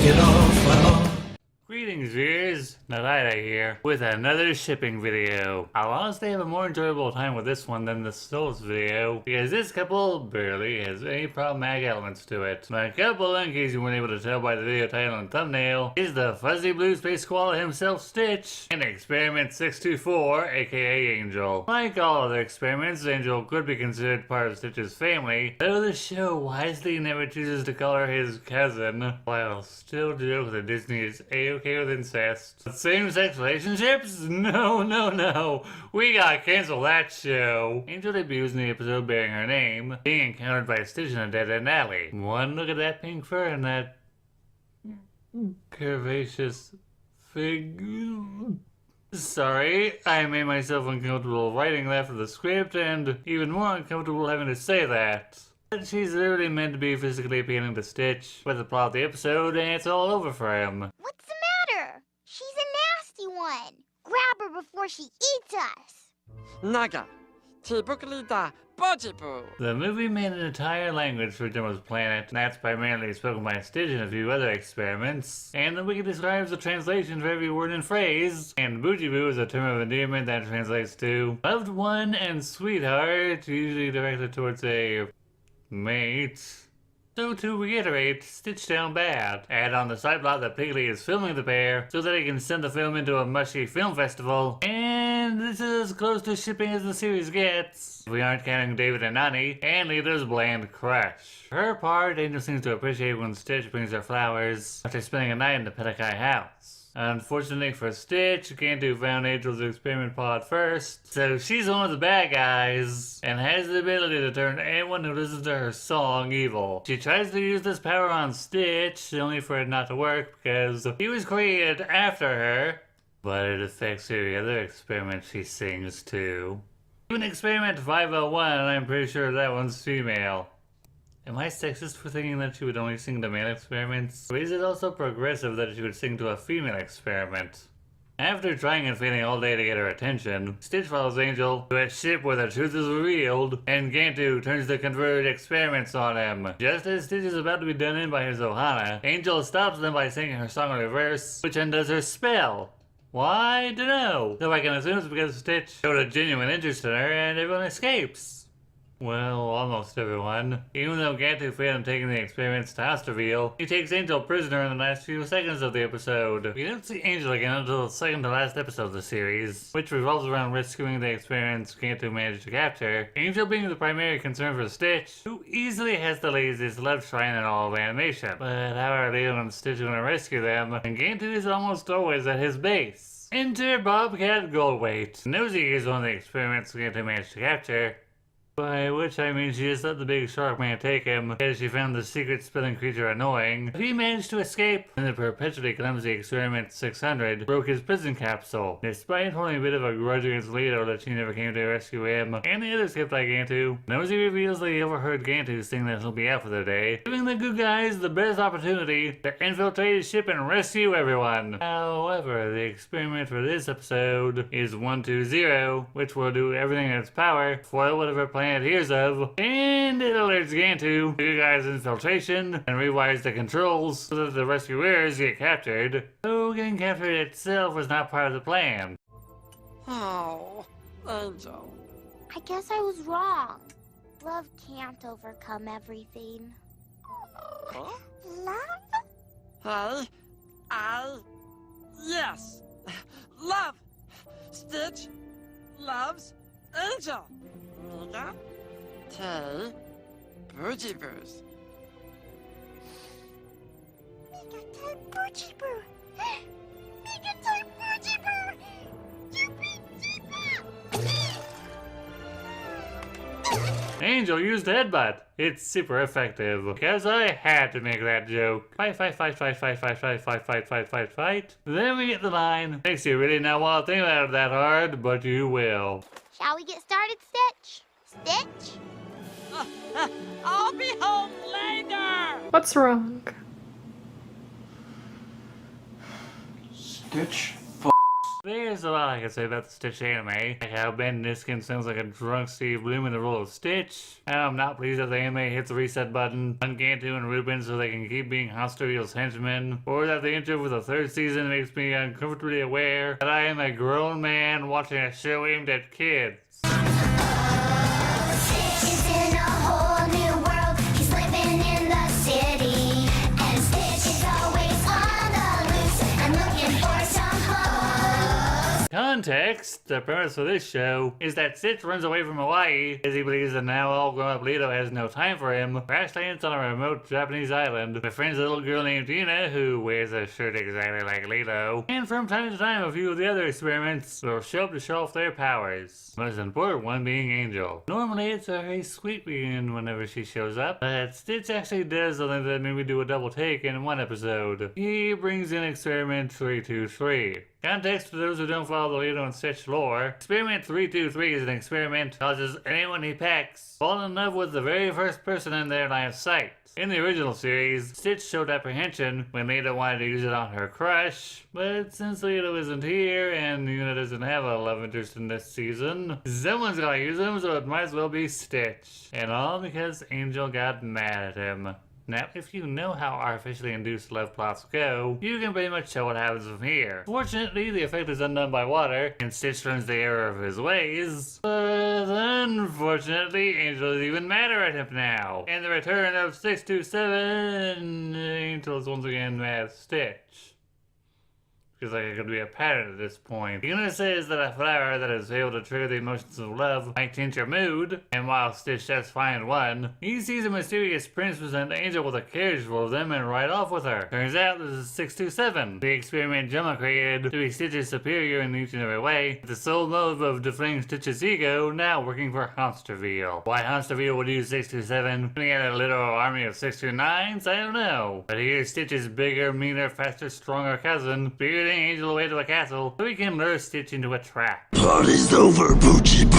it all for all. Greetings viewers, Narada here, with another shipping video. I'll honestly have a more enjoyable time with this one than the Souls video, because this couple barely has any problematic elements to it. My couple, in case you weren't able to tell by the video title and thumbnail, is the fuzzy blue space koala himself, Stitch, and Experiment 624, aka Angel. Like all other experiments, Angel could be considered part of Stitch's family, though the show wisely never chooses to call her his cousin, while still joke that Disney is okay with incest. But same-sex relationships? No. We gotta cancel that show. Angel debuts in the episode bearing her name, being encountered by Stitch in a dead-end alley. One look at that pink fur and that curvaceous fig. Sorry, I made myself uncomfortable writing that for the script, and even more uncomfortable having to say that. But she's literally meant to be physically appealing to Stitch, with the plot of the episode, and it's all over for him. What's the matter? She's a nasty one. Grab her before she eats us. Naga, Tibuklita, Bojibu. The movie made an entire language for Jumbo's planet, and that's primarily spoken by Stitch and a few other experiments. And the wiki describes the translation for every word and phrase. And Boojiboo is a term of endearment that translates to loved one and sweetheart, usually directed towards a mate. So to reiterate, Stitch down bad. Add on the side plot that Piggly is filming the pair so that he can send the film into a mushy film festival, and this is as close to shipping as the series gets. If we aren't counting David and Nani, and Lita's bland crush. For her part, Angel seems to appreciate when Stitch brings her flowers after spending a night in the Petakai house. Unfortunately for Stitch, Cantu found Angel's experiment pod first, so she's one of the bad guys, and has the ability to turn anyone who listens to her song evil. She tries to use this power on Stitch, only for it not to work because he was created after her, but it affects every other experiment she sings to. Even Experiment 501, I'm pretty sure that one's female. Am I sexist for thinking that she would only sing to male experiments? Or is it also progressive that she would sing to a female experiment? After trying and failing all day to get her attention, Stitch follows Angel to a ship where the truth is revealed, and Gantu turns the converted experiments on him. Just as Stitch is about to be done in by his Ohana, Angel stops them by singing her song in reverse, which undoes her spell. Why? Dunno. Though I can assume it's because Stitch showed a genuine interest in her and everyone escapes. Well, almost everyone. Even though Gantu failed in taking the experiment's task reveal, he takes Angel prisoner in the last few seconds of the episode. We don't see Angel again until the second to last episode of the series, which revolves around rescuing the experiments Gantu managed to capture, Angel being the primary concern for Stitch, who easily has the laziest love shrine in all of animation. But how are Lilo and Stitch going to rescue them, and Gantu is almost always at his base? Enter Bobcat Goldweight. Nosy is one of the experiments Gantu managed to capture, by which I mean she just let the big shark man take him because she found the secret spilling creature annoying. He managed to escape, and the perpetually clumsy Experiment 600 broke his prison capsule. Despite holding a bit of a grudge against Lito that she never came to rescue him, and the others kept like Gantu, Nosy reveals that he overheard Gantu sing that he'll be out for the day, giving the good guys the best opportunity to infiltrate his ship and rescue everyone. However, the experiment for this episode is 120, which will do everything in its power to foil whatever plan it hears of, and it alerts Gantu, the good guy's infiltration, and rewires the controls so that the rescuers get captured. So getting captured itself was not part of the plan. Oh, Angel. I guess I was wrong. Love can't overcome everything. Huh? Love? Hey, yes, love. Stitch loves Angel. Niga, Tay, Boojiboos. Mega type Boojiboo. Mega type Boojiboo. Angel used headbutt. It's super effective. Because I had to make that joke. Fight. Then we get the line. Makes you really not want to think about it that hard, but you will. Shall we get started, Stitch? Stitch? I'll be home later! What's wrong? Stitch There's a lot I can say about the Stitch anime, like how Ben Niskin sounds like a drunk Steve Bloom in the role of Stitch, how I'm not pleased that the anime hits the reset button on Gantu and Ruben so they can keep being Honsterville's henchmen, or that the intro for the third season makes me uncomfortably aware that I am a grown man watching a show aimed at kids. Context: the premise for this show is that Stitch runs away from Hawaii as he believes that now all grown-up Lilo has no time for him, crash lands on a remote Japanese island, befriends a little girl named Tina who wears a shirt exactly like Lilo, and from time to time a few of the other experiments will show up to show off their powers. The most important one being Angel. Normally it's a very sweet reunion whenever she shows up, but Stitch actually does something that made me do a double take in one episode. He brings in Experiment 323. Context for those who don't follow the Lilo and Stitch lore: Experiment 323 is an experiment that causes anyone he pecks fall in love with the very first person in their line of sight. In the original series, Stitch showed apprehension when Lilo wanted to use it on her crush, but since Lilo isn't here and Una doesn't have a love interest in this season, someone's gonna use him, so it might as well be Stitch. And all because Angel got mad at him. Now, if you know how artificially induced love plots go, you can pretty much tell what happens from here. Fortunately, the effect is undone by water, and Stitch learns the error of his ways. But unfortunately, Angel is even madder at him now. And the return of 627, Angel is once again mad at Stitch. Feels like it could be a pattern at this point. Una says that a flower that is able to trigger the emotions of love might change your mood, and while Stitch does find one, he sees a mysterious prince present Angel with a carriage full of them and ride off with her. Turns out this is 627, the experiment Gemma created to be Stitch's superior in each and every way, with the sole motive of deflating Stitch's ego, now working for Honsterville. Why Honsterville would use 627 when he had a literal army of 629s, I don't know. But here's Stitch's bigger, meaner, faster, stronger cousin, Angel away to a castle so he can lure Stitch into a trap. Party's over, Boochie Boo.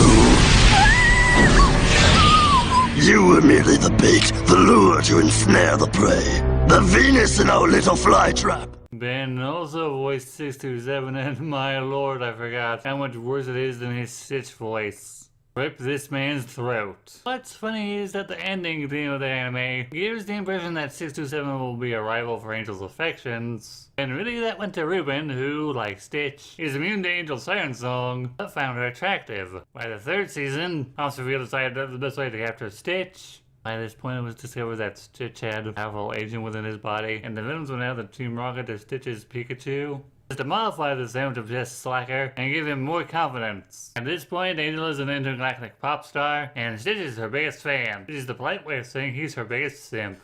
You were merely the bait, the lure to ensnare the prey. The Venus in our little fly trap. Ben also voiced 627, and my lord, I forgot how much worse it is than his Stitch voice. Rip this man's throat. What's funny is that the ending theme of the anime gives the impression that 627 will be a rival for Angel's affections. And really that went to Ruben, who, like Stitch, is immune to Angel's siren song, but found her attractive. By the third season, Honsterville decided that the best way to capture Stitch. By this point, it was discovered that Stitch had a powerful agent within his body, and the villains went out to Team Rocket to Stitch's Pikachu to modify the sound of just Slacker and give him more confidence. At this point, Angel is an intergalactic pop star, and Stitch is her biggest fan. Which is the polite way of saying he's her biggest simp.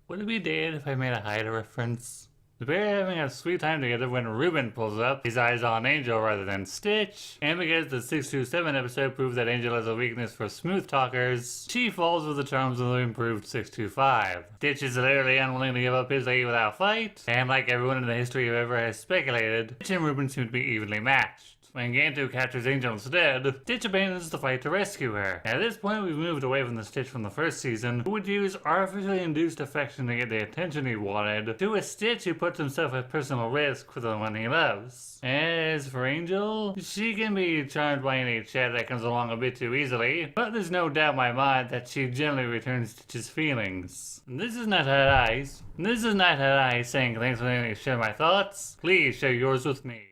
Would it be dead if I made a Haida reference? The pair are having a sweet time together when Ruben pulls up, his eyes on Angel rather than Stitch, and because the 627 episode proved that Angel has a weakness for smooth talkers, she falls with the charms of the improved 625. Stitch is literally unwilling to give up his lady without fight, and like everyone in the history of ever has speculated, Stitch and Ruben seem to be evenly matched. When Gantu captures Angel instead, Stitch abandons the fight to rescue her. At this point, we've moved away from the Stitch from the first season, who would use artificially induced affection to get the attention he wanted, to a Stitch who puts himself at personal risk for the one he loves. As for Angel, she can be charmed by any chat that comes along a bit too easily, but there's no doubt in my mind that she generally returns Stitch's feelings. This is not Hot Eyes. This is not Hot Eyes saying thanks for letting me share my thoughts. Please share yours with me.